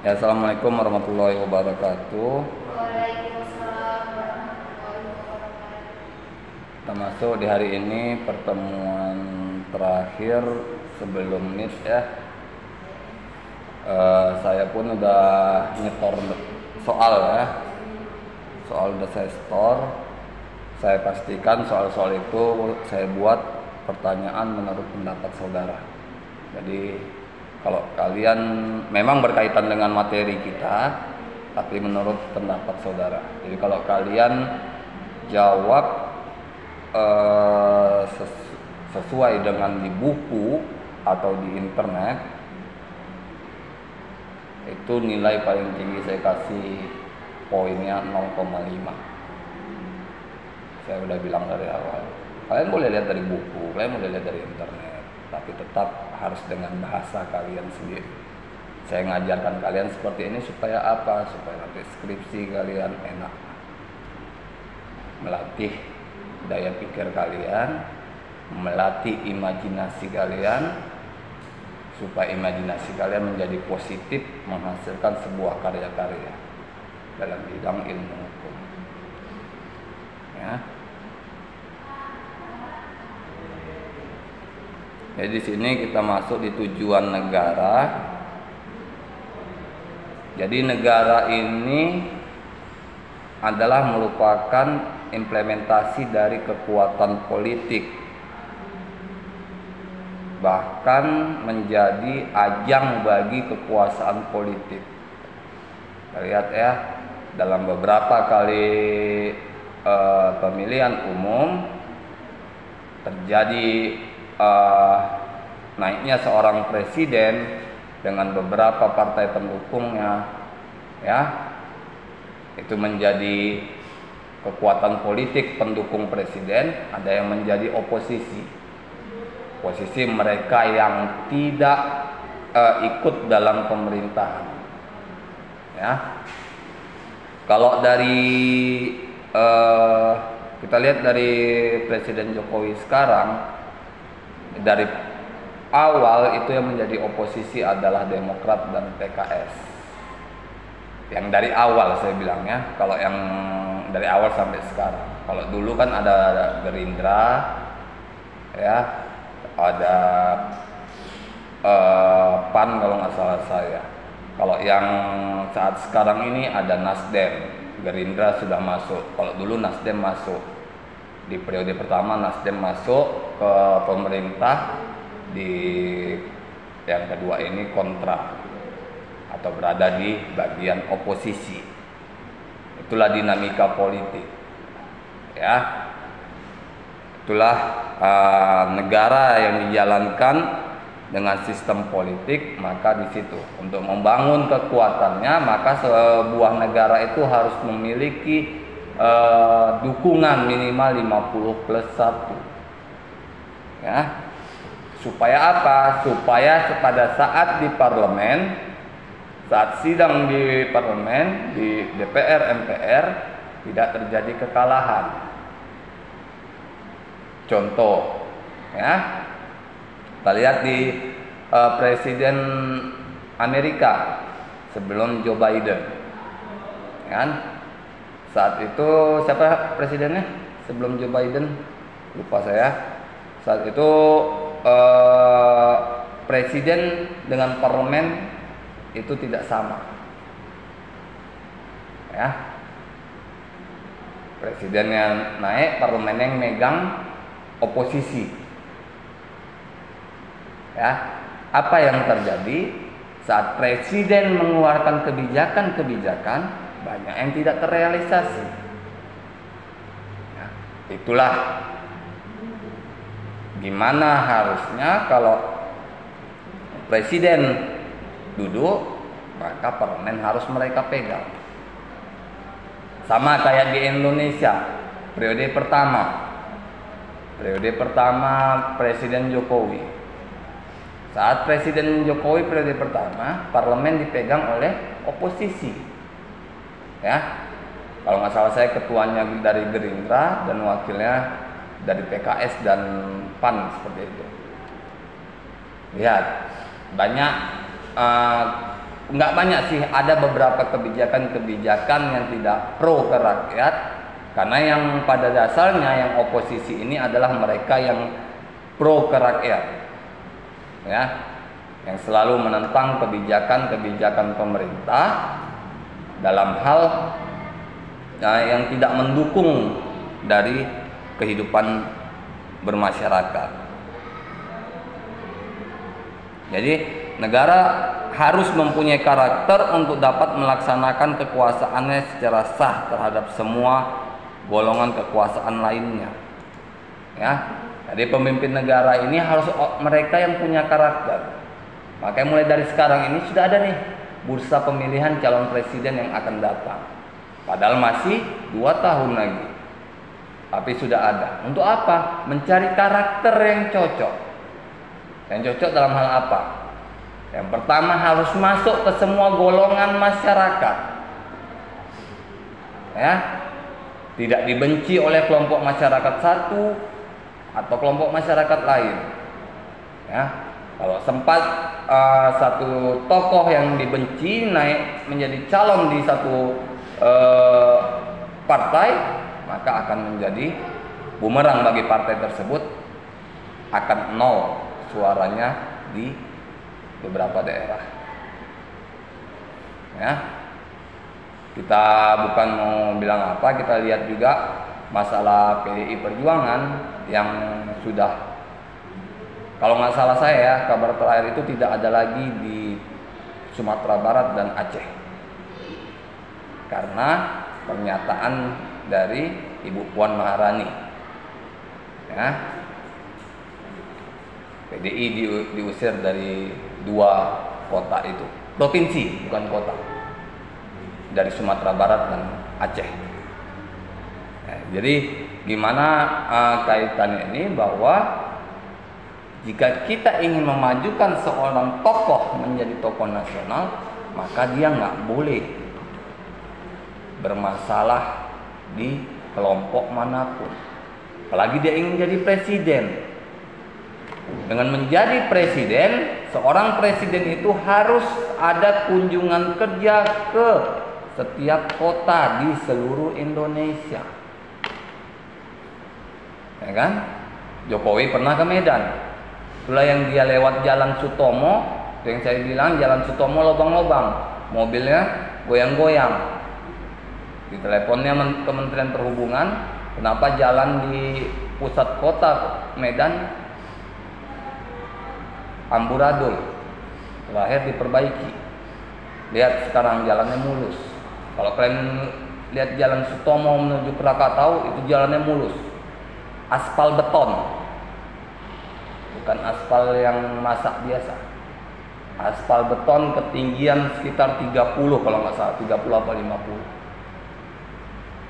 Ya, assalamualaikum warahmatullahi wabarakatuh. Waalaikumsalam warahmatullahi wabarakatuh. Kita masuk di hari ini pertemuan terakhir sebelum NIT ya. Saya pun udah nyetor soal ya. Soal udah saya store. Saya pastikan soal-soal itu saya buat pertanyaan menurut pendapat saudara. Jadi kalau kalian memang berkaitan dengan materi kita, tapi menurut pendapat saudara. Jadi kalau kalian jawab sesuai dengan di buku atau di internet, itu nilai paling tinggi saya kasih poinnya 0,5. Saya udah bilang dari awal. Kalian boleh lihat dari buku, kalian boleh lihat dari internet, tapi tetap harus dengan bahasa kalian sendiri. Saya ngajarkan kalian seperti ini supaya apa? Supaya nanti skripsi kalian enak. Melatih daya pikir kalian, melatih imajinasi kalian, supaya imajinasi kalian menjadi positif, menghasilkan sebuah karya-karya dalam bidang ilmu hukum. Ya. Jadi di sini kita masuk di tujuan negara. Jadi negara ini adalah merupakan implementasi dari kekuatan politik, bahkan menjadi ajang bagi kekuasaan politik. Kita lihat ya, dalam beberapa kali pemilihan umum terjadi naiknya seorang presiden dengan beberapa partai pendukungnya, ya, itu menjadi kekuatan politik pendukung presiden. Ada yang menjadi oposisi, posisi mereka yang tidak ikut dalam pemerintahan, ya. Kalau dari kita lihat dari Presiden Jokowi sekarang, dari awal itu yang menjadi oposisi adalah Demokrat dan PKS. Yang dari awal saya bilang ya, kalau yang dari awal sampai sekarang. Kalau dulu kan ada Gerindra, ya, ada PAN kalau nggak salah saya. Kalau yang saat sekarang ini ada Nasdem. Gerindra sudah masuk. Kalau dulu Nasdem masuk. Di periode pertama Nasdem masuk ke pemerintah, di yang kedua ini kontra atau berada di bagian oposisi. Itulah dinamika politik, ya. Itulah negara yang dijalankan dengan sistem politik. Maka di situ untuk membangun kekuatannya, maka sebuah negara itu harus memiliki dukungan minimal 50+1, ya. Supaya apa? Supaya pada saat di parlemen, saat sidang di parlemen, di DPR, MPR, tidak terjadi kekalahan. Contoh, ya, kita lihat di Presiden Amerika sebelum Joe Biden, kan? Saat itu siapa presidennya sebelum Joe Biden? Lupa saya. Saat itu presiden dengan parlemen itu tidak sama, ya. Presidennya naik, parlemen yang megang oposisi, ya. Apa yang terjadi saat presiden mengeluarkan kebijakan-kebijakan, banyak yang tidak terrealisasi, ya. Itulah gimana harusnya kalau presiden duduk, maka parlemen harus mereka pegang. Sama kayak di Indonesia, periode pertama Presiden Jokowi. Saat Presiden Jokowi periode pertama, parlemen dipegang oleh oposisi, ya. Kalau nggak salah saya ketuanya dari Gerindra dan wakilnya dari PKS dan PAN, seperti itu. Lihat, banyak nggak banyak sih, ada beberapa kebijakan-kebijakan yang tidak pro ke rakyat, karena yang pada dasarnya yang oposisi ini adalah mereka yang pro ke rakyat, ya, yang selalu menentang kebijakan-kebijakan pemerintah dalam hal yang tidak mendukung dari kehidupan bermasyarakat. Jadi negara harus mempunyai karakter untuk dapat melaksanakan kekuasaannya secara sah terhadap semua golongan kekuasaan lainnya. Ya, jadi pemimpin negara ini harus mereka yang punya karakter. Makanya mulai dari sekarang ini sudah ada nih bursa pemilihan calon presiden yang akan datang. Padahal masih 2 tahun lagi. Tapi sudah ada. Untuk apa? Mencari karakter yang cocok. Yang cocok dalam hal apa? Yang pertama harus masuk ke semua golongan masyarakat. Ya. Tidak dibenci oleh kelompok masyarakat satu atau kelompok masyarakat lain. Ya. Kalau sempat satu tokoh yang dibenci naik menjadi calon di satu partai, maka akan menjadi bumerang bagi partai tersebut, akan nol suaranya di beberapa daerah. Ya, kita bukan mau bilang apa, kita lihat juga masalah PDI Perjuangan yang sudah, kalau nggak salah saya, kabar terakhir itu tidak ada lagi di Sumatera Barat dan Aceh, karena pernyataan dari Ibu Puan Maharani. Ya, PDI diusir dari 2 kota itu, provinsi bukan kota, dari Sumatera Barat dan Aceh. Ya, jadi gimana kaitannya ini, bahwa jika kita ingin memajukan seorang tokoh menjadi tokoh nasional, maka dia nggak boleh bermasalah di kelompok manapun. Apalagi dia ingin jadi presiden. Dengan menjadi presiden, seorang presiden itu harus ada kunjungan kerja ke setiap kota di seluruh Indonesia. Ya kan? Jokowi pernah ke Medan. Itulah yang dia lewat Jalan Sutomo, yang saya bilang Jalan Sutomo lobang-lobang, mobilnya goyang-goyang. Di teleponnya Kementerian Perhubungan, kenapa jalan di pusat kota Medan amburadul, terakhir diperbaiki. Lihat sekarang jalannya mulus. Kalau kalian lihat Jalan Sutomo menuju Krakatau, itu jalannya mulus, aspal beton, bukan aspal yang masak biasa. Aspal beton ketinggian sekitar 30 kalau nggak salah, 30 apa 50.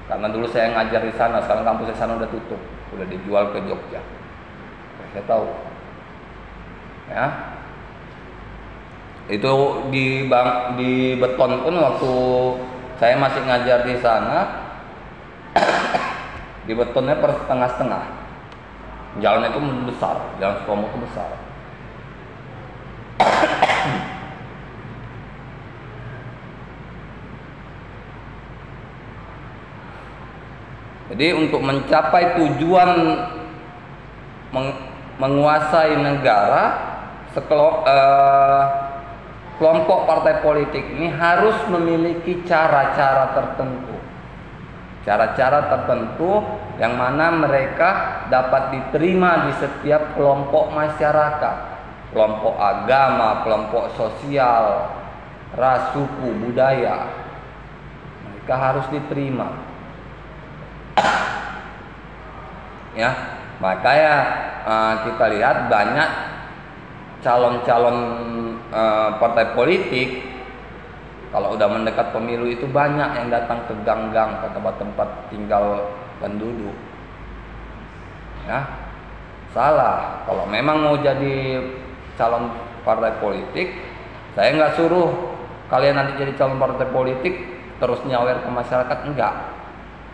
Karena dulu saya ngajar di sana, sekarang kampus di sana udah tutup, udah dijual ke Jogja. Saya tahu. Ya. Itu di beton pun waktu saya masih ngajar di sana, di betonnya per setengah-setengah. Jalan itu besar, Jalan Sutomo itu besar. Jadi untuk mencapai tujuan menguasai negara, kelompok partai politik ini harus memiliki cara-cara tertentu. Cara-cara tertentu yang mana mereka dapat diterima di setiap kelompok masyarakat, kelompok agama, kelompok sosial, ras, suku, budaya. Mereka harus diterima. Ya, makanya kita lihat banyak calon-calon partai politik kalau udah mendekat pemilu itu banyak yang datang ke gang-gang, ke tempat-tempat tinggal penduduk. Ya, salah. Kalau memang mau jadi calon partai politik, saya nggak suruh kalian nanti jadi calon partai politik terus nyawer ke masyarakat, enggak.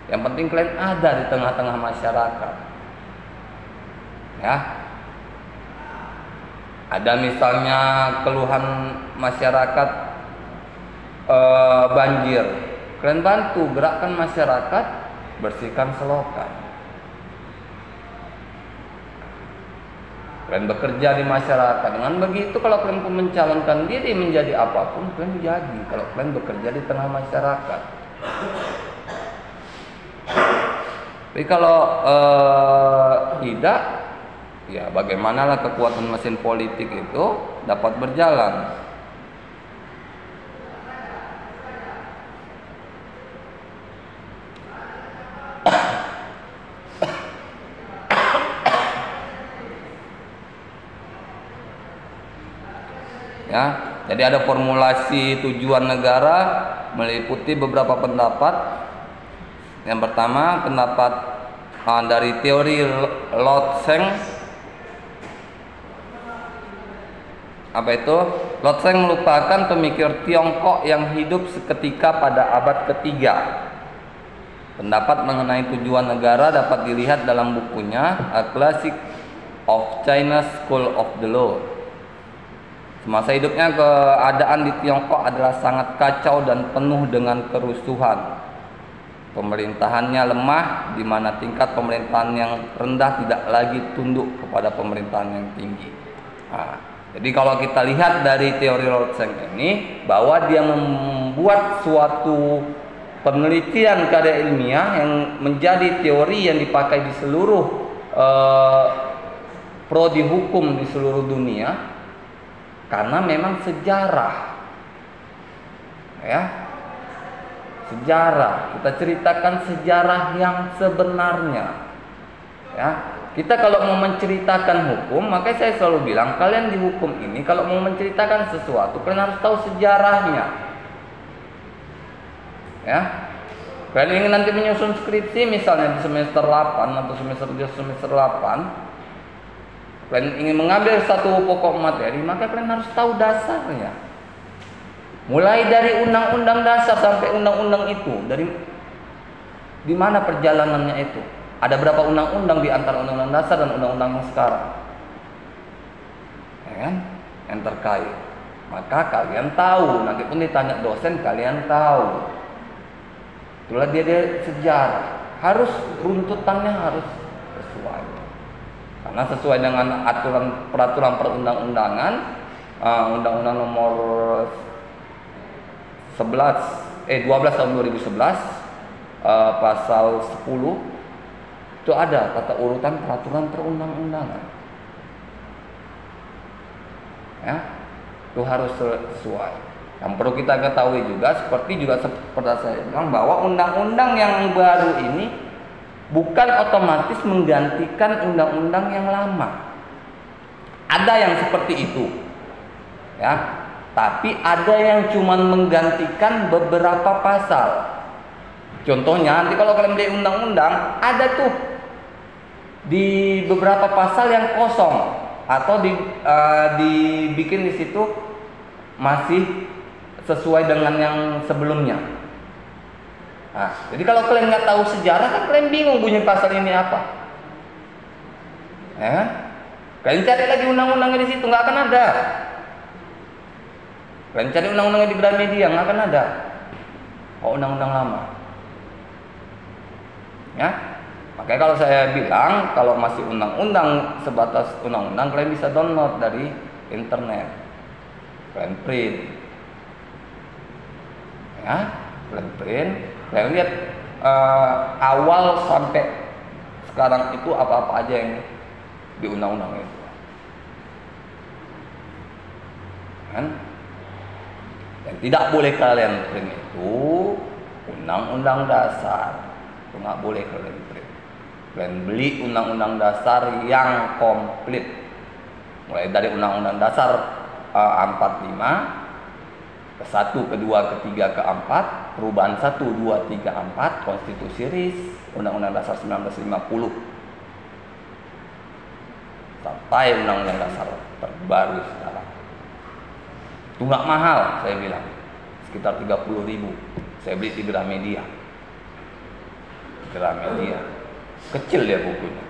Yang penting kalian ada di tengah-tengah masyarakat. Ya, ada misalnya keluhan masyarakat banjir, kalian bantu gerakkan masyarakat bersihkan selokan. Kalian bekerja di masyarakat. Dengan begitu kalau kalian pun mencalonkan diri menjadi apapun, kalian jadi. Kalau kalian bekerja di tengah masyarakat. Tapi kalau tidak, ya bagaimanalah kekuatan mesin politik itu dapat berjalan. Ya, jadi ada formulasi tujuan negara meliputi beberapa pendapat. Yang pertama pendapat dari teori Lotsheng. Apa itu? Lotsheng merupakan pemikir Tiongkok yang hidup seketika pada abad ketiga. Pendapat mengenai tujuan negara dapat dilihat dalam bukunya A Classic of China's School of the Law. Semasa hidupnya keadaan di Tiongkok adalah sangat kacau dan penuh dengan kerusuhan. Pemerintahannya lemah, di mana tingkat pemerintahan yang rendah tidak lagi tunduk kepada pemerintahan yang tinggi. Nah, jadi kalau kita lihat dari teori Lotsheng ini, bahwa dia membuat suatu penelitian karya ilmiah yang menjadi teori yang dipakai di seluruh prodi hukum di seluruh dunia. Karena memang sejarah, ya, sejarah. Kita ceritakan sejarah yang sebenarnya, ya. Kita kalau mau menceritakan hukum, makanya saya selalu bilang kalian di hukum ini kalau mau menceritakan sesuatu, kalian harus tahu sejarahnya, ya. Kalian ingin nanti menyusun skripsi misalnya di semester 8 atau semester 8. Kalian ingin mengambil satu pokok materi, maka kalian harus tahu dasarnya. Mulai dari undang-undang dasar sampai undang-undang itu, dari di mana perjalanannya itu. Ada berapa undang-undang di antara undang-undang dasar dan undang-undang yang sekarang, ya kan? Yang terkait. Maka kalian tahu, nanti pun ditanya dosen, kalian tahu. Itulah dia sejarah. Harus runtutannya harus sesuai. Karena sesuai dengan peraturan perundang-undangan, Undang-Undang nomor 12 tahun 2011, pasal 10 itu ada tata urutan peraturan perundang-undangan. Ya, itu harus sesuai. Yang perlu kita ketahui juga, seperti saya bilang, bahwa undang-undang yang baru ini bukan otomatis menggantikan undang-undang yang lama. Ada yang seperti itu, ya. Tapi ada yang cuma menggantikan beberapa pasal. Contohnya, nanti kalau kalian beli undang-undang, ada tuh di beberapa pasal yang kosong atau dibikin di situ masih sesuai dengan yang sebelumnya. Nah, jadi kalau kalian nggak tahu sejarah, kan kalian bingung bunyi pasal ini apa. Ya, kalian cari lagi undang-undangnya di situ, nggak akan ada. Kalian cari undang-undangnya di Gramedia, nggak akan ada. Oh, undang-undang lama. Ya, makanya kalau saya bilang kalau masih undang-undang sebatas undang-undang, kalian bisa download dari internet, kalian print. Ya, kalian print. Saya lihat awal sampai sekarang itu apa-apa aja yang di undang-undang itu, kan? Dan tidak boleh kalian print itu undang-undang dasar, itu nggak boleh kalian print. Kalian beli undang-undang dasar yang komplit, mulai dari undang-undang dasar 45 ke 1, ke 2, ke 3, ke 4, perubahan 1, 2, 3, 4, konstitusi RIS, Undang-Undang Dasar 1950, sampai Undang-Undang Dasar terbaru sekarang. Itu nggak mahal, saya bilang, sekitar 30.000. Saya beli di Gramedia. Kecil ya bukunya.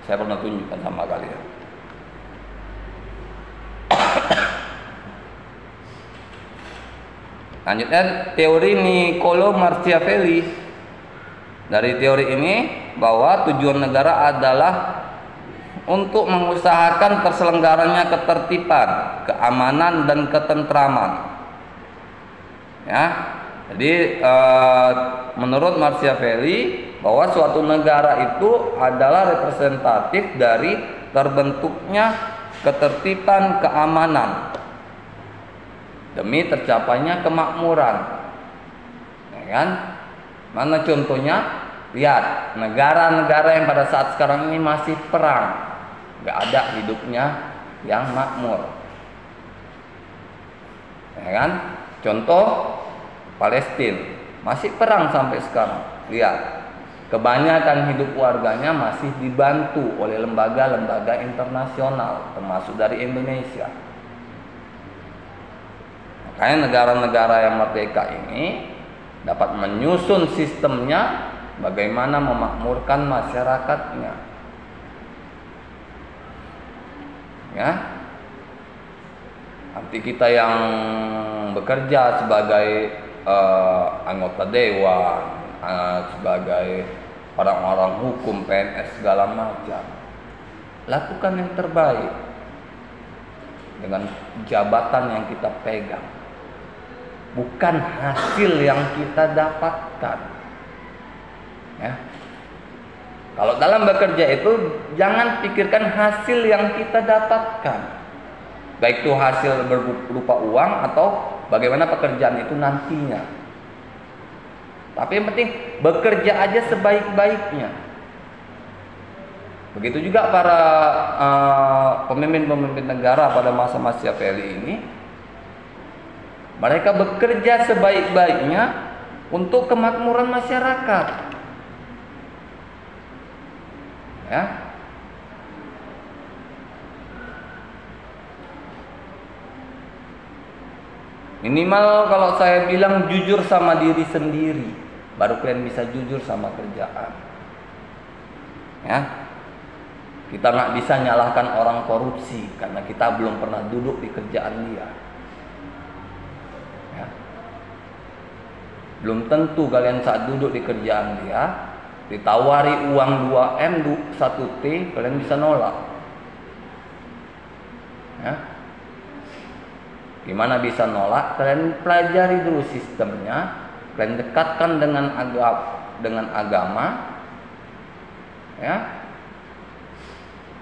Saya pernah tunjukkan sama kalian. Lanjutnya teori Niccolo Machiavelli. Dari teori ini bahwa tujuan negara adalah untuk mengusahakan terselenggaranya ketertiban, keamanan dan ketentraman. Ya. Jadi menurut Machiavelli bahwa suatu negara itu adalah representatif dari terbentuknya ketertiban, keamanan demi tercapainya kemakmuran. Ya kan? Mana contohnya? Lihat, negara-negara yang pada saat sekarang ini masih perang, nggak ada hidupnya yang makmur. Ya kan? Contoh Palestina masih perang sampai sekarang. Lihat, kebanyakan hidup warganya masih dibantu oleh lembaga-lembaga internasional, termasuk dari Indonesia. Makanya negara-negara yang merdeka ini dapat menyusun sistemnya bagaimana memakmurkan masyarakatnya. Ya. Nanti kita yang bekerja sebagai anggota dewan, sebagai orang-orang hukum, PNS segala macam, lakukan yang terbaik dengan jabatan yang kita pegang, bukan hasil yang kita dapatkan. Ya. Kalau dalam bekerja itu jangan pikirkan hasil yang kita dapatkan, baik itu hasil berupa uang atau bagaimana pekerjaan itu nantinya. Tapi yang penting bekerja aja sebaik-baiknya. Begitu juga para pemimpin-pemimpin negara pada masa Machiavelli ini, mereka bekerja sebaik-baiknya untuk kemakmuran masyarakat. Ya. Minimal kalau saya bilang jujur sama diri sendiri, baru kalian bisa jujur sama kerjaan. Ya. Kita nggak bisa nyalahkan orang korupsi karena kita belum pernah duduk di kerjaan dia. Ya. Belum tentu kalian saat duduk di kerjaan dia ditawari uang 2M 1T kalian bisa nolak. Ya. Gimana bisa nolak? Kalian pelajari dulu sistemnya, kalian dekatkan dengan agama. Ya.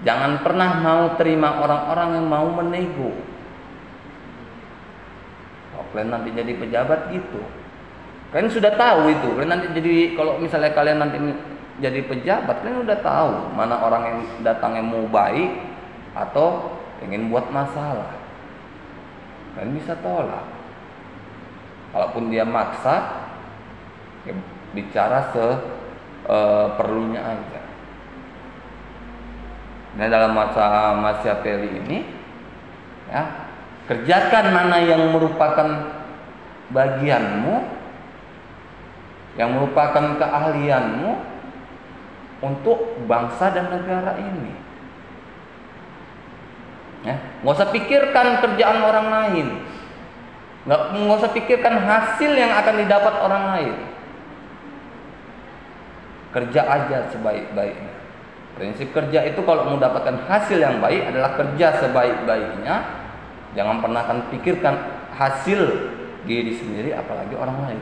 Jangan pernah mau terima orang-orang yang mau menego. Kalau kalian nanti jadi pejabat gitu, kalian sudah tahu itu. Kalian nanti jadi, kalau misalnya kalian nanti jadi pejabat, kalian udah tahu mana orang yang datangnya mau baik atau ingin buat masalah. Kalian bisa tolak. Kalaupun dia maksa, ya bicara seperlunya aja. Nah, dalam masa Machiavelli ini, ya, kerjakan mana yang merupakan bagianmu, yang merupakan keahlianmu untuk bangsa dan negara ini. Ya, nggak usah pikirkan kerjaan orang lain, nggak usah pikirkan hasil yang akan didapat orang lain. Kerja aja sebaik-baiknya. Prinsip kerja itu kalau mau mendapatkan hasil yang baik adalah kerja sebaik-baiknya. Jangan pernah akan pikirkan hasil diri sendiri apalagi orang lain.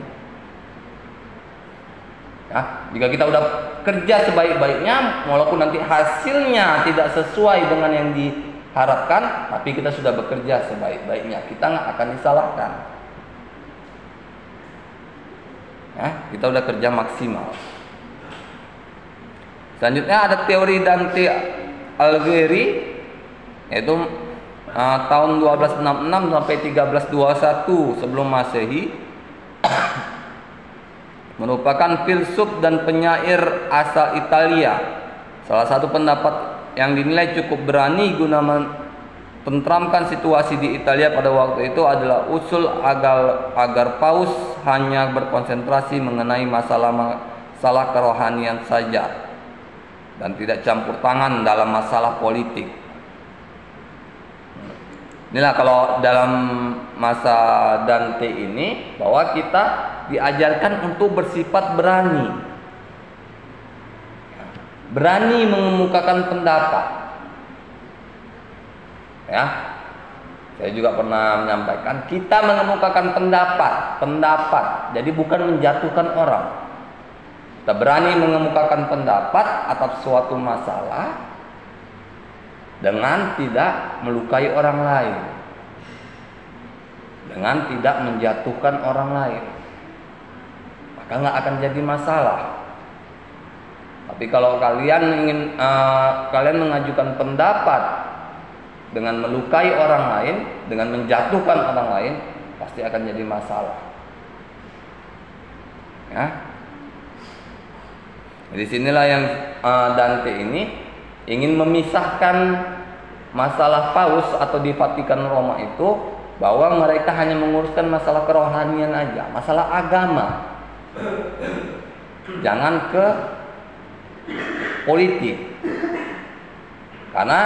Ya, jika kita udah kerja sebaik-baiknya, walaupun nanti hasilnya tidak sesuai dengan yang diharapkan, tapi kita sudah bekerja sebaik-baiknya, kita nggak akan disalahkan. Ya, kita udah kerja maksimal. Selanjutnya ada teori Dante Alighieri, yaitu tahun 1266 sampai 1321 sebelum Masehi, merupakan filsuf dan penyair asal Italia. Salah satu pendapat yang dinilai cukup berani guna mententramkan situasi di Italia pada waktu itu adalah usul agar paus hanya berkonsentrasi mengenai masalah kerohanian saja dan tidak campur tangan dalam masalah politik. Inilah kalau dalam masa Dante ini bahwa kita diajarkan untuk bersifat berani. Berani mengemukakan pendapat. Ya. Saya juga pernah menyampaikan kita mengemukakan pendapat. Jadi bukan menjatuhkan orang. Kita berani mengemukakan pendapat atas suatu masalah dengan tidak melukai orang lain, dengan tidak menjatuhkan orang lain, maka nggak akan jadi masalah. Tapi kalau kalian ingin kalian mengajukan pendapat dengan melukai orang lain, dengan menjatuhkan orang lain, pasti akan jadi masalah. Ya. Di sinilah yang Dante ini ingin memisahkan masalah Paus atau di Vatikan Roma itu bahwa mereka hanya menguruskan masalah kerohanian aja, masalah agama. Jangan ke politik. Karena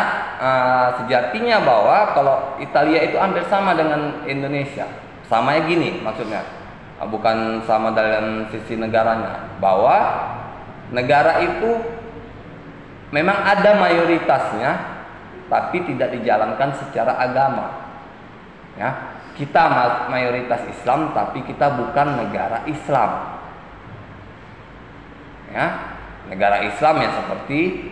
sejatinya bahwa kalau Italia itu hampir sama dengan Indonesia. Samanya gini maksudnya. Bukan sama dalam sisi negaranya, bahwa negara itu memang ada mayoritasnya, tapi tidak dijalankan secara agama. Ya, kita mayoritas Islam, tapi kita bukan negara Islam. Ya, negara Islam yang seperti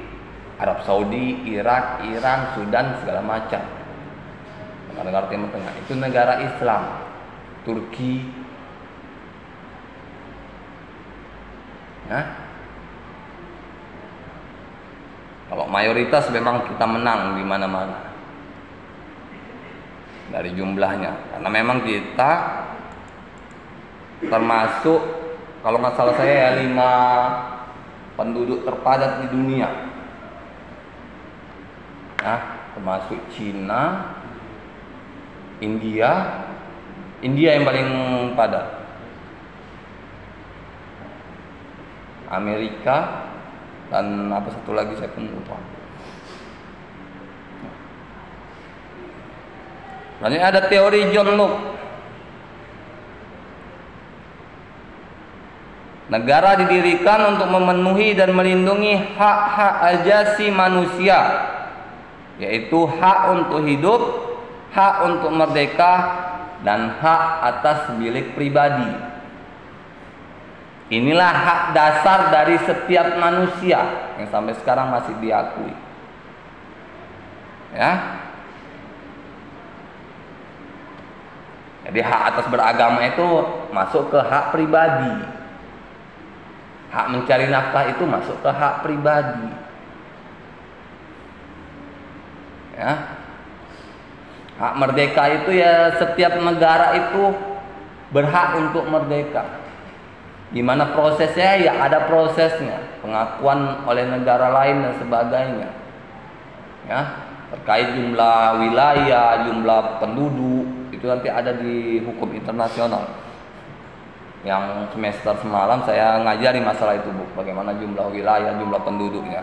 Arab Saudi, Irak, Iran, Sudan, segala macam. Negara Timur Tengah itu negara Islam. Turki. Ya. Kalau mayoritas memang kita menang di mana-mana dari jumlahnya, karena memang kita termasuk, kalau nggak salah saya, 5 penduduk terpadat di dunia. Nah, termasuk Cina, India yang paling padat, Amerika, dan apa satu lagi saya pun lupa. Lalu ada teori John Locke. Negara didirikan untuk memenuhi dan melindungi hak-hak asasi manusia, yaitu hak untuk hidup, hak untuk merdeka, dan hak atas milik pribadi. Inilah hak dasar dari setiap manusia yang sampai sekarang masih diakui. Ya. Jadi hak atas beragama itu masuk ke hak pribadi. Hak mencari nafkah itu masuk ke hak pribadi. Ya. Hak merdeka itu ya setiap negara itu berhak untuk merdeka. Gimana prosesnya? Ya ada prosesnya, pengakuan oleh negara lain dan sebagainya. Ya, terkait jumlah wilayah, jumlah penduduk, itu nanti ada di hukum internasional. Yang semester semalam saya ngajari masalah itu, Bu, bagaimana jumlah wilayah, jumlah penduduknya.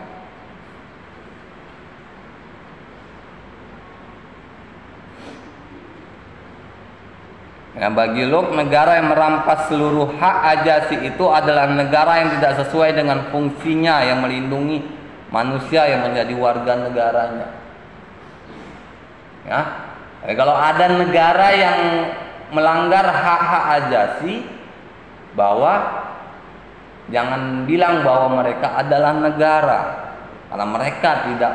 Ya, bagi Locke, negara yang merampas seluruh hak ajasi itu adalah negara yang tidak sesuai dengan fungsinya yang melindungi manusia yang menjadi warga negaranya. Ya, kalau ada negara yang melanggar hak-hak ajasi, bahwa jangan bilang bahwa mereka adalah negara, karena mereka tidak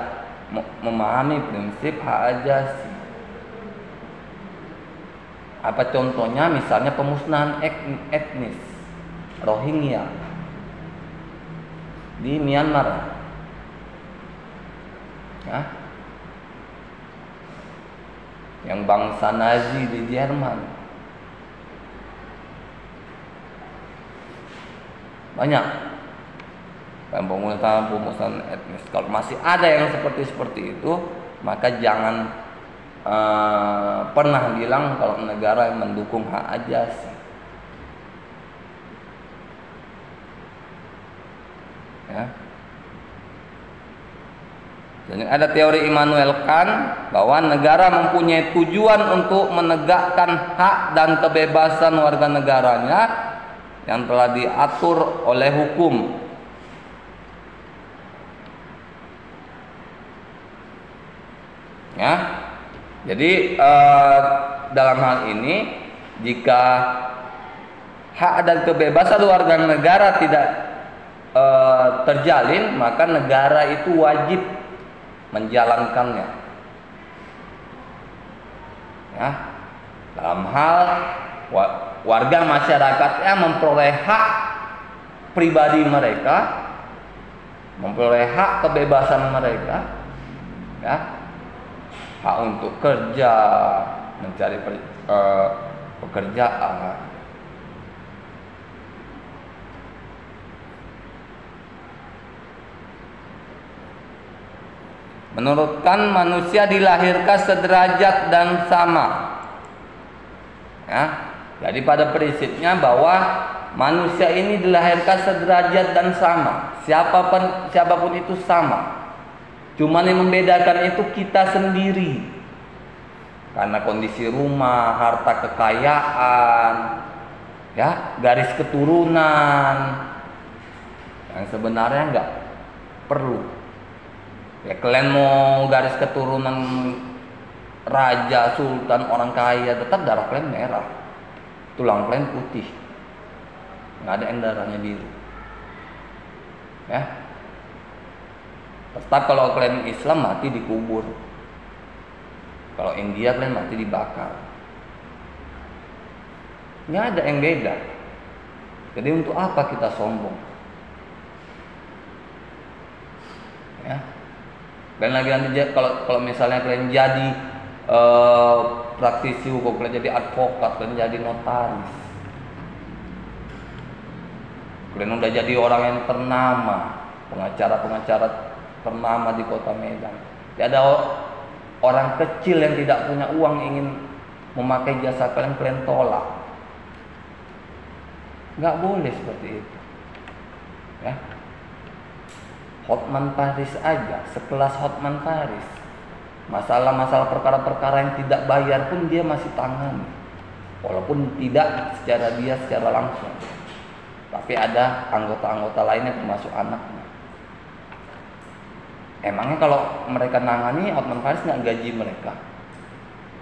memahami prinsip hak ajasi. Apa contohnya? Misalnya pemusnahan etnis Rohingya di Myanmar. Ya. Yang bangsa Nazi di Jerman. Banyak pemusnahan etnis. Kalau masih ada yang seperti itu, maka jangan pernah bilang kalau negara yang mendukung hak ajasi. Ya. Dan ada teori Immanuel Kant bahwa negara mempunyai tujuan untuk menegakkan hak dan kebebasan warga negaranya yang telah diatur oleh hukum. Ya, jadi dalam hal ini jika hak dan kebebasan warga negara tidak terjalin, maka negara itu wajib menjalankannya. Ya, dalam hal warga masyarakatnya memperoleh hak pribadi mereka, memperoleh hak kebebasan mereka, ya, hak untuk kerja, mencari pekerjaan. Menurut Kant, manusia dilahirkan sederajat dan sama. Ya, jadi pada prinsipnya bahwa manusia ini dilahirkan sederajat dan sama. Siapapun itu sama. Cuman yang membedakan itu kita sendiri. Karena kondisi rumah, harta kekayaan, ya, garis keturunan yang sebenarnya enggak perlu. Ya, kalian mau garis keturunan raja, sultan, orang kaya, tetap darah kalian merah, tulang kalian putih, nggak ada yang darahnya biru. Ya, tetap kalau kalian Islam mati dikubur, kalau India kalian mati dibakar. Nggak ada yang beda. Jadi untuk apa kita sombong? Ya. Dan lagi nanti kalau misalnya kalian jadi praktisi hukum, kalian jadi advokat, kalian jadi notaris, kalian udah jadi orang yang ternama, pengacara ternama di kota Medan. Tidak ada orang kecil yang tidak punya uang ingin memakai jasa kalian, kalian tolak. Nggak boleh seperti itu. Ya. Hotman Paris aja, sekelas Hotman Paris, masalah-masalah perkara-perkara yang tidak bayar pun dia masih tangani, walaupun tidak secara langsung, tapi ada anggota-anggota lainnya termasuk anaknya. Emangnya kalau mereka nangani, Hotman Paris nggak gaji mereka?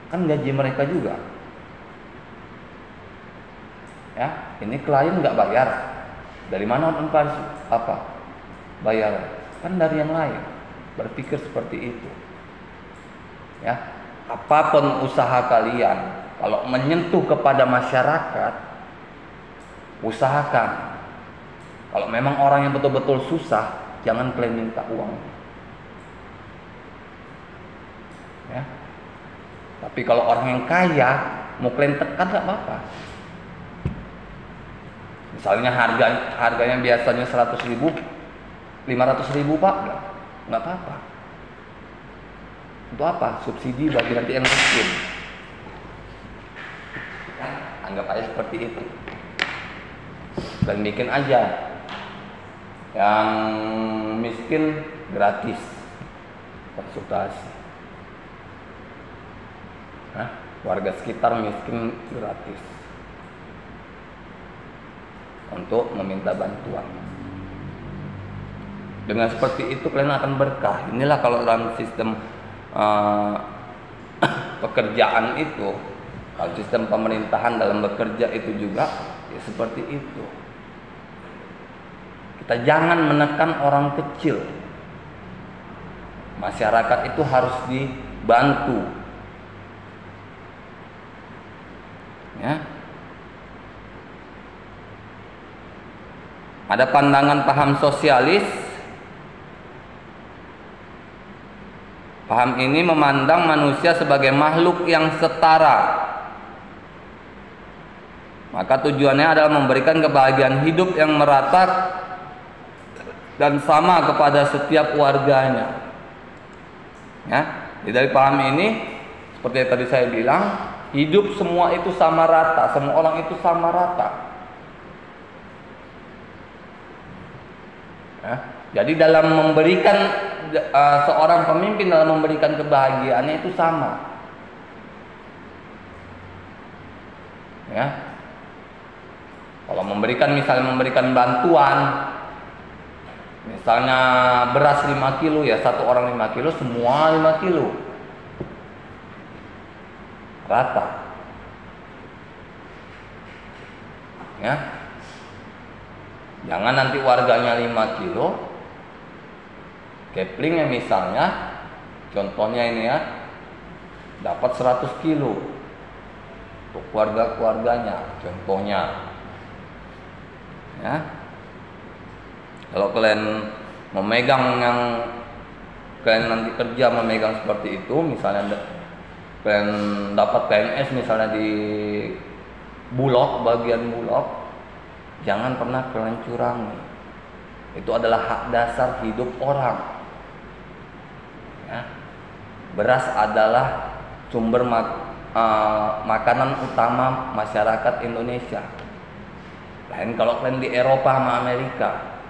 Kan gaji mereka juga. Ya, ini klien nggak bayar, dari mana Hotman Paris bayar? Kan dari yang lain. Berpikir seperti itu. Ya, apapun usaha kalian, kalau menyentuh kepada masyarakat, usahakan. Kalau memang orang yang betul-betul susah, jangan kalian minta uang. Ya. Tapi kalau orang yang kaya, mau kalian tekan nggak apa-apa. Misalnya harganya biasanya 100.000, 500.000 Pak, nggak apa-apa. Untuk apa? Subsidi bagi nanti yang miskin. Ya, anggap aja seperti itu. Dan bikin aja yang miskin gratis konsultasi. Warga sekitar miskin gratis untuk meminta bantuan. Dengan seperti itu kalian akan berkah. Inilah kalau dalam sistem pekerjaan itu, kalau sistem pemerintahan dalam bekerja itu juga ya seperti itu. Kita jangan menekan orang kecil. Masyarakat itu harus dibantu. Ya. Ada pandangan paham sosialis. Paham ini memandang manusia sebagai makhluk yang setara. Maka tujuannya adalah memberikan kebahagiaan hidup yang merata dan sama kepada setiap warganya. Ya, dari paham ini, seperti yang tadi saya bilang, hidup semua itu sama rata, semua orang itu sama rata. Ya, jadi dalam memberikan seorang pemimpin dalam memberikan kebahagiaannya itu sama. Ya. Kalau misalnya memberikan bantuan, misalnya beras 5 kilo, ya satu orang 5 kilo, semua 5 kilo. Rata. Ya. Jangan nanti warganya 5 kilo, Keplingnya misalnya, contohnya ini ya, dapat 100 kilo untuk keluarganya, contohnya. Ya. Kalau kalian memegang kalian nanti kerja memegang seperti itu, misalnya kalian dapat PNS misalnya di bagian Bulog, jangan pernah kalian curangi. Itu adalah hak dasar hidup orang. Ya. Beras adalah sumber makanan utama masyarakat Indonesia. Lain kalau kalian di Eropa sama Amerika,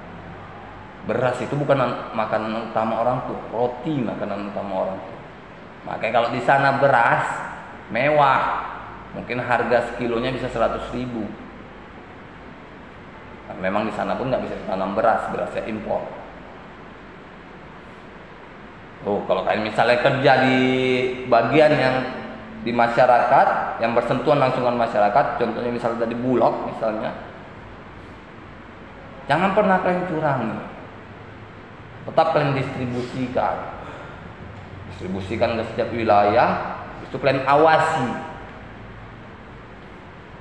beras itu bukan makanan utama orang tuh, roti makanan utama orang tuh. Makanya kalau di sana beras mewah, mungkin harga sekilonya bisa 100.000. Nah, memang di sana pun nggak bisa ditanam berasnya impor. Kalau kalian misalnya kerja di bagian yang di masyarakat, yang bersentuhan langsung dengan masyarakat, contohnya misalnya tadi Bulog misalnya, jangan pernah kalian curangi. Tetap kalian distribusikan ke setiap wilayah. Itu kalian awasi.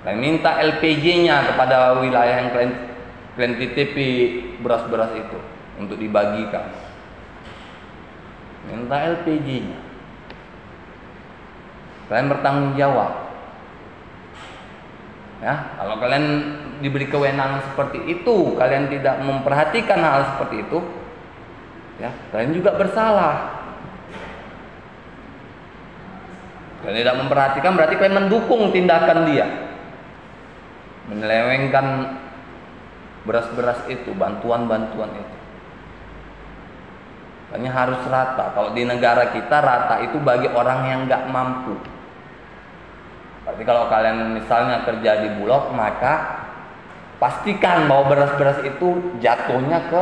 Kalian minta LPG-nya kepada wilayah yang kalian titipi beras-beras itu untuk dibagikan. Minta LPG-nya. Kalian bertanggung jawab. Ya, kalau kalian diberi kewenangan seperti itu, kalian tidak memperhatikan hal seperti itu, ya, kalian juga bersalah. Kalian tidak memperhatikan berarti kalian mendukung tindakan dia, menyelewengkan beras-beras itu, bantuan-bantuan itu. Makanya harus rata. Kalau di negara kita rata itu bagi orang yang nggak mampu. Berarti kalau kalian misalnya kerja di Bulog, maka pastikan bahwa beras-beras itu jatuhnya ke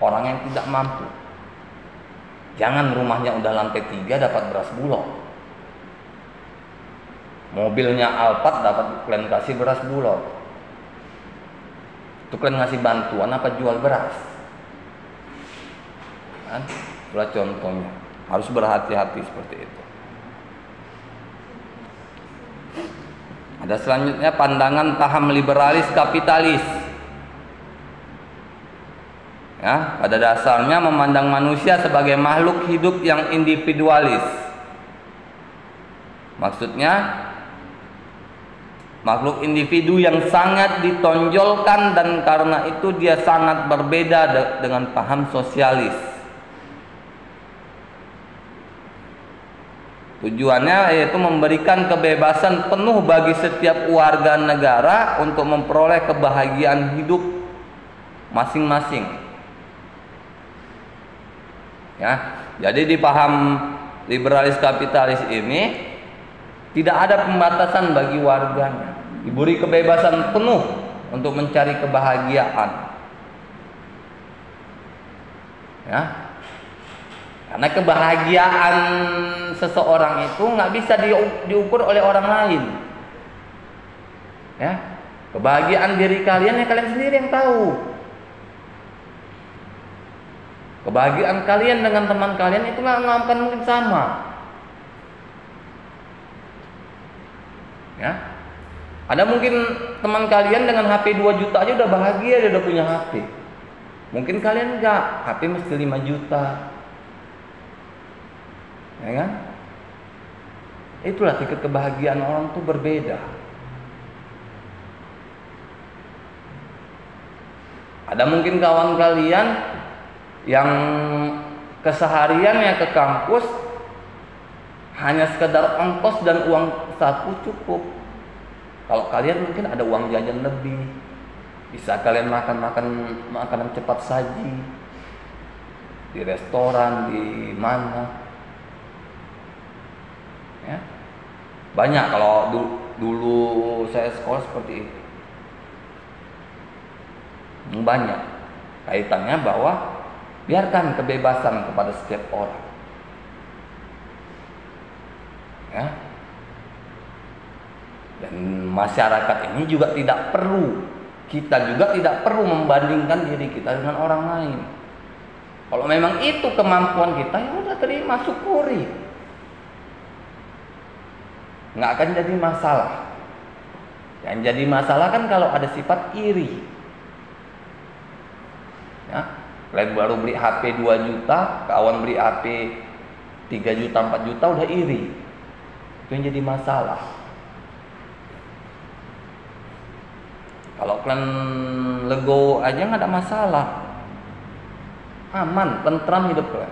orang yang tidak mampu. Jangan rumahnya udah lantai 3 dapat beras Bulog, mobilnya Alphard dapat kalian kasih beras Bulog. Itu kalian ngasih bantuan apa jual beras? Kan? Itulah contohnya. Harus berhati-hati seperti itu. Ada selanjutnya pandangan paham liberalis kapitalis. Ya, pada dasarnya memandang manusia sebagai makhluk hidup yang individualis. Maksudnya makhluk individu yang sangat ditonjolkan, dan karena itu dia sangat berbeda dengan paham sosialis. Tujuannya yaitu memberikan kebebasan penuh bagi setiap warga negara untuk memperoleh kebahagiaan hidup masing-masing. Ya, jadi di paham liberalis kapitalis ini tidak ada pembatasan bagi warganya, diberi kebebasan penuh untuk mencari kebahagiaan. Ya, karena kebahagiaan seseorang itu nggak bisa diukur oleh orang lain. Ya, kebahagiaan diri kalian ya kalian sendiri yang tahu. Kebahagiaan kalian dengan teman kalian itu nggak akan mungkin sama. Ya, ada mungkin teman kalian dengan HP 2 juta aja udah bahagia, dia udah punya HP. Mungkin kalian enggak, HP mesti 5 juta. Ya kan? Itulah tingkat kebahagiaan orang tuh berbeda. Ada mungkin kawan kalian yang kesehariannya ke kampus hanya sekedar ongkos dan uang saku cukup. Kalau kalian mungkin ada uang jajan lebih, bisa kalian makan makanan cepat saji. di restoran, di mana. Ya. Banyak kalau dulu saya sekolah seperti itu. Banyak kaitannya bahwa biarkan kebebasan kepada setiap orang. Ya. Dan masyarakat ini juga tidak perlu, kita juga tidak perlu membandingkan diri kita dengan orang lain. Kalau memang itu kemampuan kita, ya udah terima, syukuri. Nggak akan jadi masalah. Yang jadi masalah kan kalau ada sifat iri. Ya, kalian baru beli HP 2 juta, kawan beli HP 3 juta, 4 juta, udah iri. Itu yang jadi masalah. Kalau kalian legowo aja nggak ada masalah, aman, tentram hidup kalian.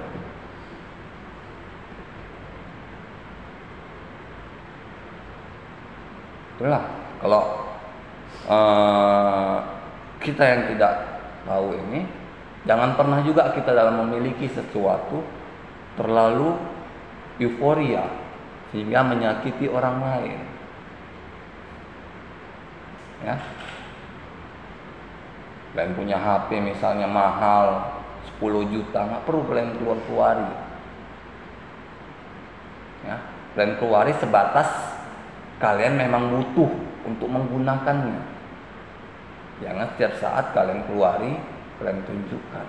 Itulah kalau kita yang tidak tahu ini, jangan pernah juga kita dalam memiliki sesuatu terlalu euforia sehingga menyakiti orang lain. Ya. Kalian punya HP misalnya mahal 10 juta, nggak perlu kalian keluari. Ya, kalian keluari sebatas kalian memang butuh untuk menggunakannya. Jangan setiap saat kalian keluari, kalian tunjukkan.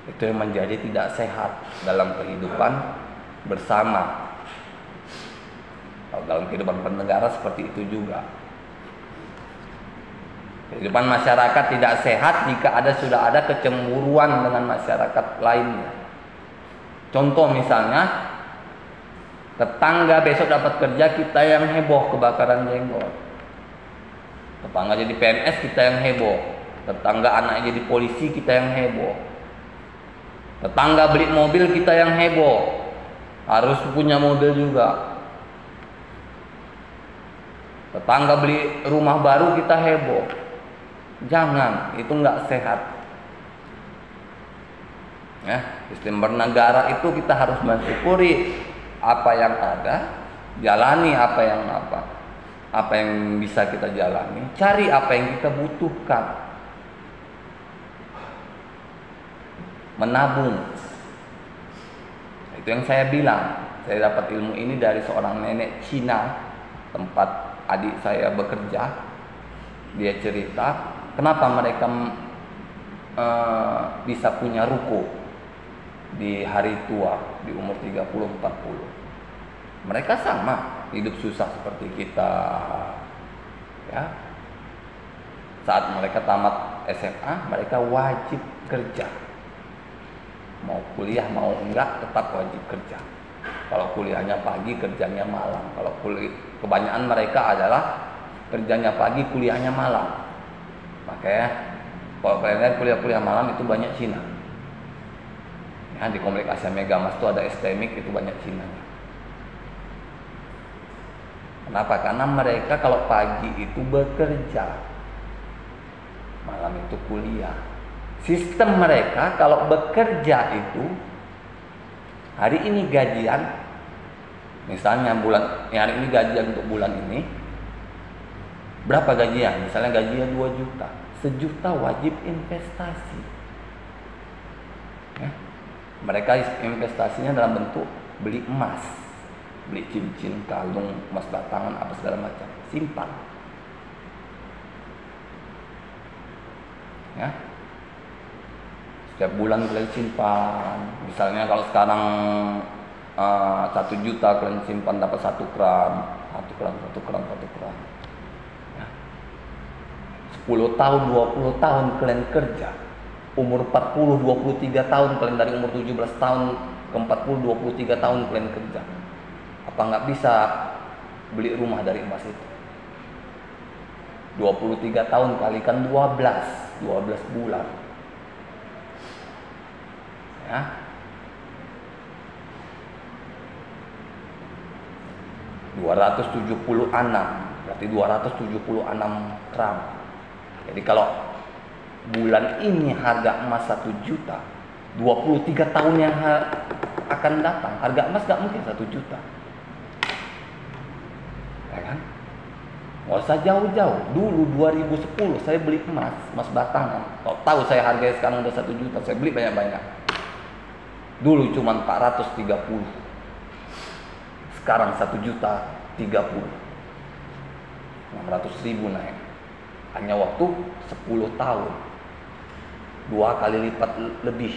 Itu yang menjadi tidak sehat dalam kehidupan bersama. Kalau dalam kehidupan bernegara seperti itu juga. Kehidupan masyarakat tidak sehat jika sudah ada kecemburuan dengan masyarakat lainnya. Contoh misalnya, tetangga besok dapat kerja, kita yang heboh kebakaran jenggot. Tetangga jadi PNS, kita yang heboh. Tetangga anaknya jadi polisi, kita yang heboh. Tetangga beli mobil, kita yang heboh. Harus punya mobil juga. Tetangga beli rumah baru, kita heboh. Jangan, itu nggak sehat. Ya, sistem bernegara itu kita harus mensyukuri apa yang ada, jalani apa yang bisa kita jalani, cari apa yang kita butuhkan, menabung. Itu yang saya bilang. Saya dapat ilmu ini dari seorang nenek Cina tempat adik saya bekerja. Dia cerita kenapa mereka bisa punya ruko di hari tua, di umur 30-40. Mereka sama, hidup susah seperti kita. Ya. Saat mereka tamat SMA, mereka wajib kerja. Mau kuliah mau enggak, tetap wajib kerja. Kalau kuliahnya pagi, kerjanya malam. Kalau kebanyakan mereka adalah kerjanya pagi, kuliahnya malam. Makanya kalau kalian lihat kuliah malam itu banyak Cina. Ya, di Komplek Asia Megamas itu ada STMIC, itu banyak Cina. Kenapa? Karena mereka kalau pagi itu bekerja, malam itu kuliah. Sistem mereka kalau bekerja itu hari ini gajian, misalnya hari ini gajian untuk bulan ini, berapa gajian? Misalnya gajian 2 juta, 1 juta wajib investasi. Ya. Mereka investasinya dalam bentuk beli emas, beli cincin, kalung, emas batangan, apa segala macam, simpan. Ya. Setiap bulan kalian simpan. Misalnya kalau sekarang 1 juta kalian simpan dapat 1 gram, 1 gram. 10 tahun, 20 tahun kalian kerja. Umur 40, 23 tahun kalian, dari umur 17 tahun ke 40, 23 tahun kalian kerja. Apa nggak bisa beli rumah dari emas itu? 23 tahun kalikan 12 bulan. Ya. (276) berarti 276 gram. Jadi kalau bulan ini harga emas 1 juta, 23 tahun yang akan datang harga emas gak mungkin 1 juta. Ya kan? Nggak usah jauh-jauh. Dulu 2010 saya beli emas batangan. Kalau tahu saya harganya sekarang udah 1 juta, saya beli banyak-banyak. Dulu cuma 430. Sekarang 1 juta 30. 600.000 naik. Hanya waktu 10 tahun. 2 kali lipat lebih.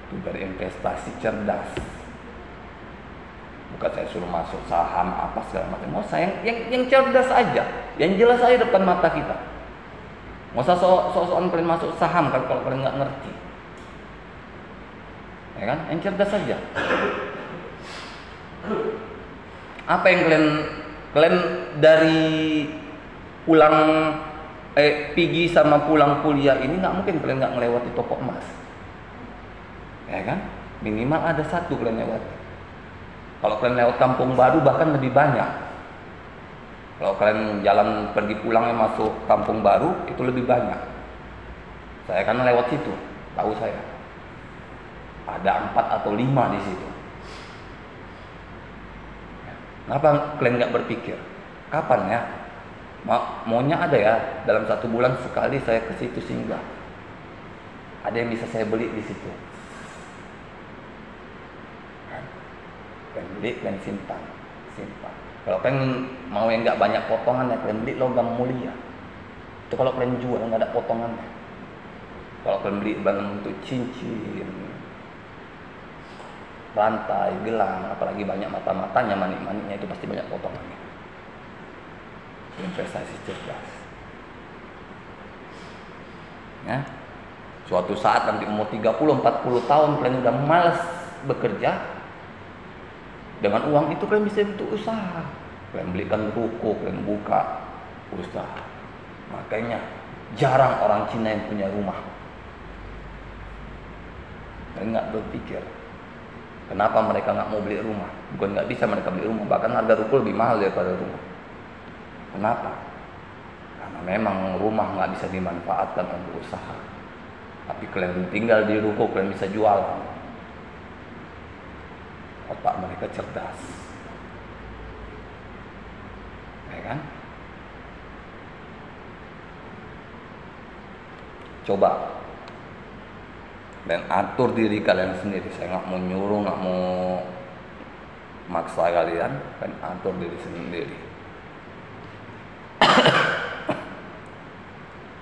Itu dari investasi cerdas. Bukan saya suruh masuk saham apa segala macam. Mau saya yang cerdas aja, yang jelas aja depan mata kita. Mau usah sok-sokan kalian masuk saham kalau kalian nggak ngerti, ya kan? Yang cerdas saja. Apa yang kalian dari pulang pergi sama pulang kuliah ini nggak mungkin kalian nggak ngelewati toko emas, ya kan? Minimal ada satu kalian lewati. Kalau kalian lewat Kampung Baru bahkan lebih banyak. Kalau kalian jalan pergi pulangnya masuk Kampung Baru itu lebih banyak. Saya kan lewat situ, tahu saya. Ada 4 atau 5 di situ. Kenapa kalian nggak berpikir? Kapan ya? Maunya ada ya, dalam 1 bulan sekali saya ke situ singgah. Ada yang bisa saya beli di situ. Kalian beli, kalian simpan. Kalau kalian mau yang nggak banyak potongan ya kalian beli logam mulia. Itu kalau kalian jual nggak ada potongannya. Kalau kalian beli bentuk cincin, rantai, gelang, apalagi banyak mata-matanya, manik-maniknya itu pasti banyak potongannya. Investasi cerdas. Ya. Suatu saat nanti umur 30-40 tahun kalian udah malas bekerja. Dengan uang itu kalian bisa untuk usaha. Kalian belikan ruko, kalian buka usaha. Makanya jarang orang Cina yang punya rumah. Kalian nggak berpikir kenapa mereka nggak mau beli rumah? Bukan nggak bisa mereka beli rumah, bahkan harga ruko lebih mahal daripada rumah. Kenapa? Karena memang rumah nggak bisa dimanfaatkan untuk usaha. Tapi kalian tinggal di ruko, kalian bisa jualan. Otak mereka cerdas, ya kan? Coba dan atur diri kalian sendiri. Saya nggak mau nyuruh, nggak mau maksa kalian, dan atur diri sendiri.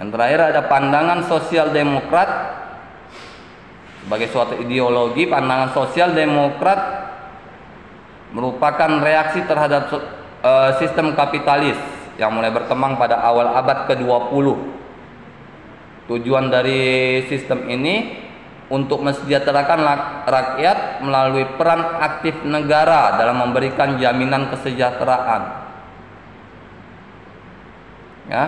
Yang terakhir ada pandangan sosial demokrat sebagai suatu ideologi. Pandangan sosial demokrat merupakan reaksi terhadap sistem kapitalis yang mulai berkembang pada awal abad ke-20. Tujuan dari sistem ini untuk mensejahterakan rakyat melalui peran aktif negara dalam memberikan jaminan kesejahteraan. Ya.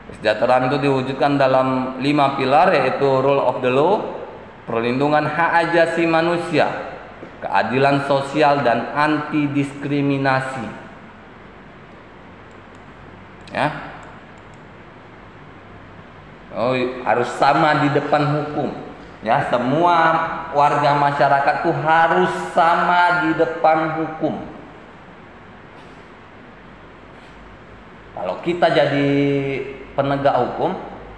Kesejahteraan itu diwujudkan dalam 5 pilar, yaitu rule of the law, perlindungan hak asasi manusia, keadilan sosial, dan anti diskriminasi. Ya. Harus sama di depan hukum. Ya, semua warga masyarakat tuh harus sama di depan hukum. Kalau kita jadi penegak hukum,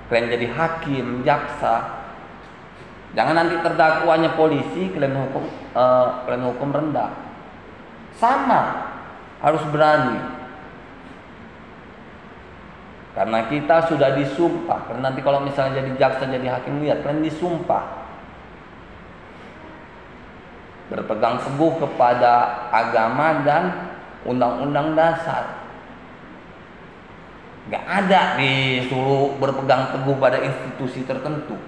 kalian jadi hakim, jaksa, jangan nanti terdakwanya polisi, kalian hukum rendah. Sama, harus berani. Karena kita sudah disumpah. Karena nanti kalau misalnya jadi jaksa, jadi hakim, lihat kalian disumpah berpegang teguh kepada agama dan undang-undang dasar. Gak ada disuruh berpegang teguh pada institusi tertentu.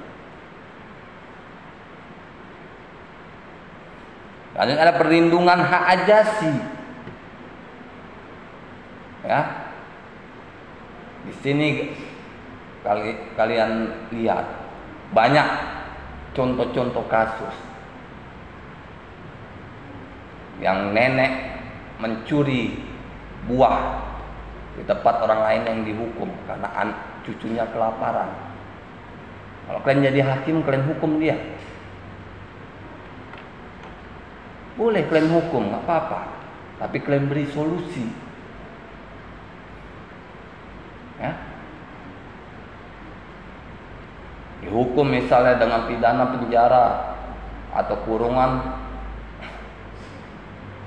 Dan ada perlindungan hak asasi. Ya. Di sini kalian lihat banyak contoh-contoh kasus yang nenek mencuri buah di tempat orang lain yang dihukum karena cucunya kelaparan. Kalau kalian jadi hakim, kalian hukum dia. Boleh kalian hukum, nggak apa-apa. Tapi kalian beri solusi. Ya. Dihukum misalnya dengan pidana penjara atau kurungan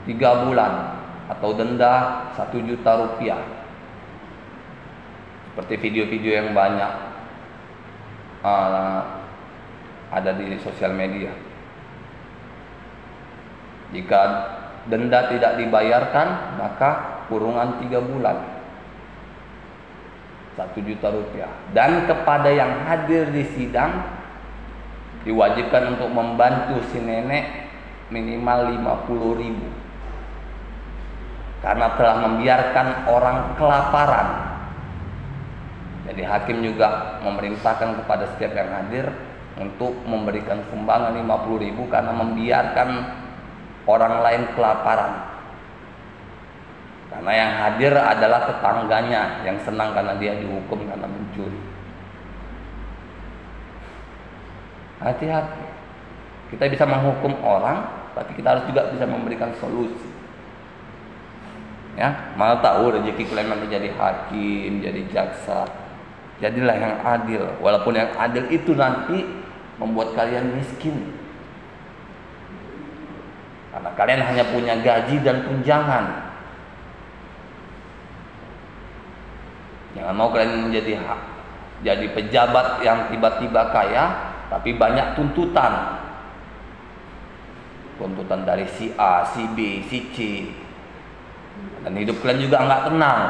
3 bulan atau denda 1 juta rupiah. Seperti video-video yang banyak ada di sosial media. Jika denda tidak dibayarkan, maka kurungan 3 bulan 1 juta rupiah. Dan kepada yang hadir di sidang diwajibkan untuk membantu si nenek minimal 50.000 karena telah membiarkan orang kelaparan. Jadi hakim juga memerintahkan kepada setiap yang hadir untuk memberikan sumbangan 50.000 karena membiarkan orang lain kelaparan. Karena yang hadir adalah tetangganya yang senang karena dia dihukum karena mencuri. Hati-hati. Kita bisa menghukum orang, tapi kita harus juga bisa memberikan solusi. Ya, mana tahu rezeki kalian nanti jadi hakim, jadi jaksa. Jadilah yang adil. Walaupun yang adil itu nanti membuat kalian miskin. Karena kalian hanya punya gaji dan tunjangan. Jangan mau kalian jadi pejabat yang tiba-tiba kaya, tapi banyak tuntutan. Tuntutan dari si A, si B, si C. Dan hidup kalian juga nggak tenang.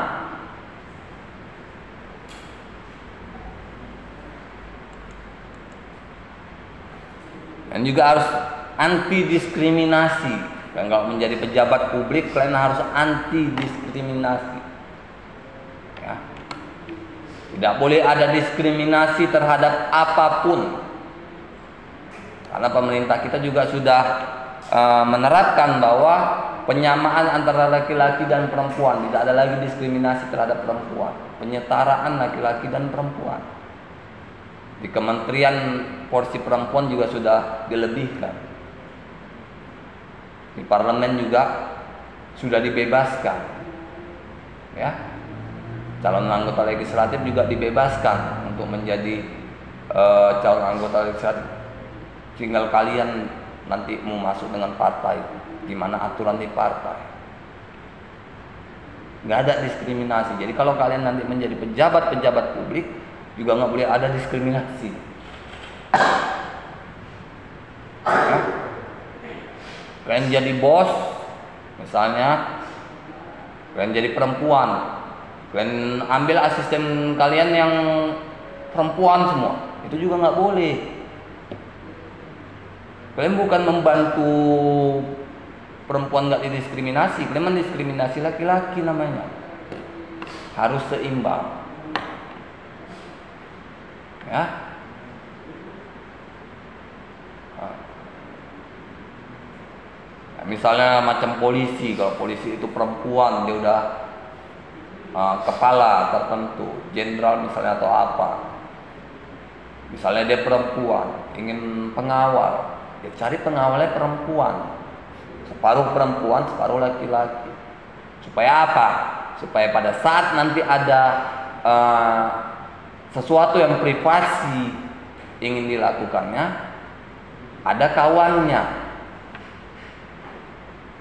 Dan juga harus anti diskriminasi. Dan kalau menjadi pejabat publik, kalian harus anti diskriminasi. Ya. Tidak boleh ada diskriminasi terhadap apapun. Karena pemerintah kita juga sudah menerapkan bahwa penyamaan antara laki-laki dan perempuan, tidak ada lagi diskriminasi terhadap perempuan, penyetaraan laki-laki dan perempuan. Di kementerian porsi perempuan juga sudah dilebihkan. Di parlemen juga sudah dibebaskan. Ya. Calon anggota legislatif juga dibebaskan untuk menjadi calon anggota legislatif. Tinggal kalian nanti mau masuk dengan partai, gimana aturan di partai. Nggak ada diskriminasi. Jadi kalau kalian nanti menjadi pejabat-pejabat publik, juga nggak boleh ada diskriminasi. Ya. Kalian jadi bos, misalnya kalian jadi perempuan, kalian ambil asisten kalian yang perempuan semua, itu juga nggak boleh. Kalian bukan membantu perempuan nggak didiskriminasi, kalian mendiskriminasi laki-laki namanya. Harus seimbang. Ya. Nah, misalnya macam polisi, kalau polisi itu perempuan, dia udah kepala tertentu, jenderal misalnya atau apa. Misalnya dia perempuan, ingin pengawal, dia cari pengawalnya perempuan, separuh perempuan, separuh laki-laki. Supaya apa? Supaya pada saat nanti ada sesuatu yang privasi ingin dilakukannya, ada kawannya.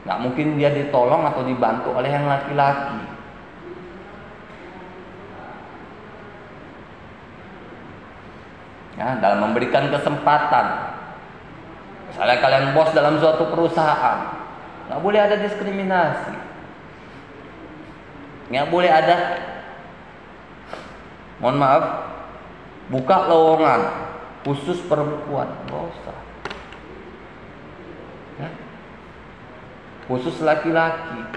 Nggak mungkin dia ditolong atau dibantu oleh yang laki-laki. Ya, dalam memberikan kesempatan. Misalnya kalian bos dalam suatu perusahaan, nggak boleh ada diskriminasi, nggak boleh ada, mohon maaf, buka lowongan khusus perempuan, nggak usah. Ya. Khusus laki-laki.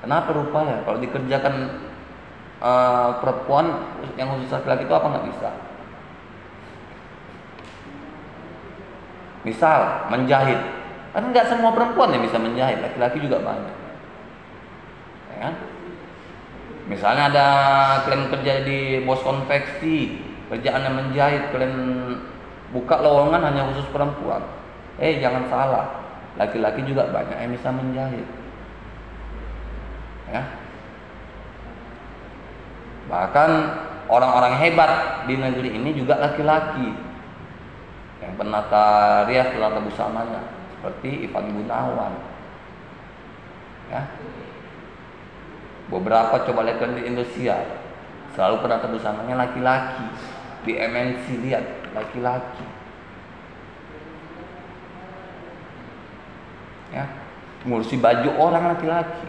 Kenapa rupanya? Kalau dikerjakan perempuan yang khusus laki-laki itu apa nggak bisa? Misal menjahit, kan nggak semua perempuan yang bisa menjahit, laki-laki juga banyak, ya kan? Misalnya ada kalian kerja di bos konveksi, kerjaannya menjahit, kalian buka lowongan hanya khusus perempuan. Jangan salah, laki-laki juga banyak yang bisa menjahit. Ya. Bahkan orang-orang hebat di negeri ini juga laki-laki, yang penata rias, penata busananya, seperti Ivan Gunawan. Ya. Beberapa coba lihat di Indonesia, selalu penata busananya laki-laki. Di MNC lihat laki-laki. Ya, ngurusi baju orang laki-laki.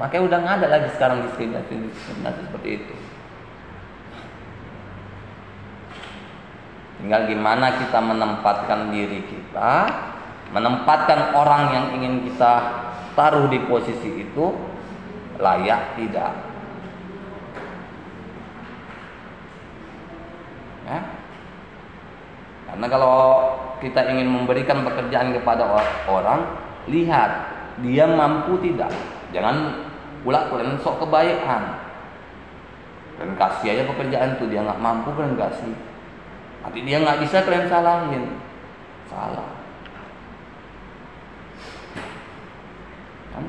Makanya udah nggak ada lagi sekarang diskriminasi seperti itu. Tinggal gimana kita menempatkan diri kita, menempatkan orang yang ingin kita taruh di posisi itu layak tidak. Ya. Karena kalau kita ingin memberikan pekerjaan kepada orang, lihat dia mampu tidak. Jangan pula kalian sok kebaikan. Kalian kasih aja pekerjaan itu, dia nggak mampu kalian kasih. Nanti dia nggak bisa kalian salahin. Salah. Kan?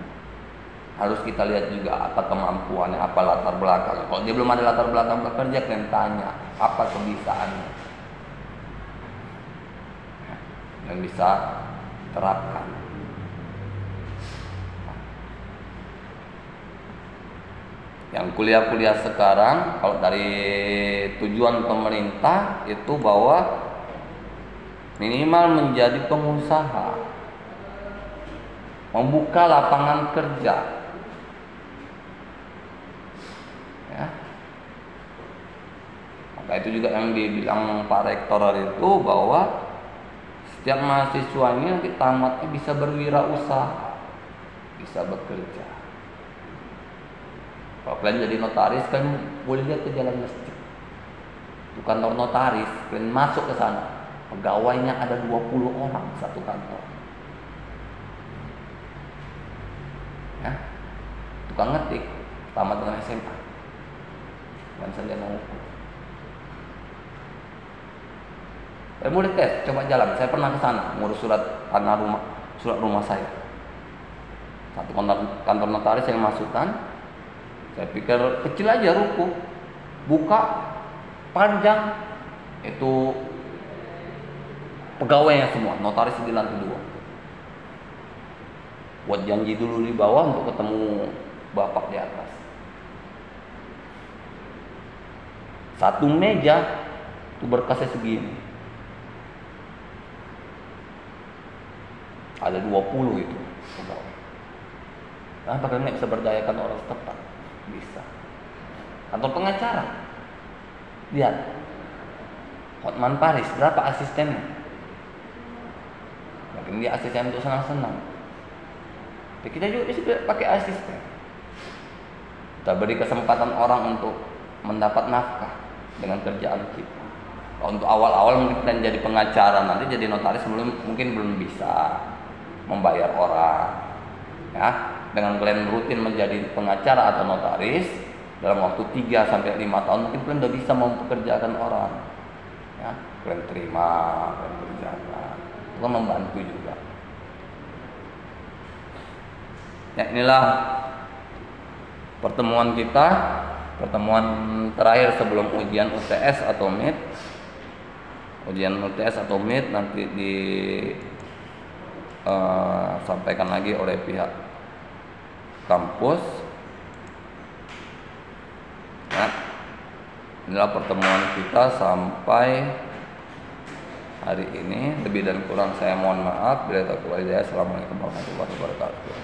Harus kita lihat juga apa kemampuannya, apa latar belakang. Kalau dia belum ada latar belakang bekerja, kalian tanya apa kebisaannya yang bisa terapkan. Yang kuliah-kuliah sekarang, kalau dari tujuan pemerintah itu bahwa minimal menjadi pengusaha, membuka lapangan kerja. Ya. Maka itu juga yang dibilang Pak Rektor itu bahwa setiap mahasiswanya nanti tamatnya bisa berwirausaha, bisa bekerja. Kalau kalian jadi notaris, kalian boleh lihat ke jalan masjid. Itu kantor notaris, kalian masuk ke sana. Pegawainya ada 20 orang satu kantor. Ya. Tukang ngetik, tamat dengan SMA. Dan sarjana hukum. Kalian boleh tes, coba jalan. Saya pernah ke sana ngurus surat rumah saya. Satu kantor notaris yang masukkan. Saya pikir kecil aja ruko, buka panjang, itu pegawainya semua, notaris di lantai 2. Buat janji dulu di bawah untuk ketemu bapak di atas. Satu meja itu berkasnya segini. Ada 20 itu pegawai. Kenapa kalian nggak bisa berdayakan orang setempat? Bisa. Kantor pengacara, lihat Hotman Paris berapa asistennya? Mungkin dia asisten untuk senang-senang. Tapi kita juga bisa pakai asisten. Kita beri kesempatan orang untuk mendapat nafkah dengan kerjaan kita. Kalau untuk awal-awal mungkin kita jadi pengacara, nanti jadi notaris mungkin belum bisa membayar orang. Ya. Dengan kalian rutin menjadi pengacara atau notaris dalam waktu 3-5 tahun, mungkin kalian udah bisa mempekerjakan orang. Ya, kalian terima, kalian kerjakan. Itu kan membantu juga. Ya, inilah pertemuan kita, pertemuan terakhir sebelum ujian UTS atau MIT. Ujian UTS atau MIT nanti disampaikan lagi oleh pihak kampus. Nah, inilah pertemuan kita sampai hari ini. Lebih dan kurang saya mohon maaf. Bila tak kuat, assalamualaikum warahmatullahi wabarakatuh.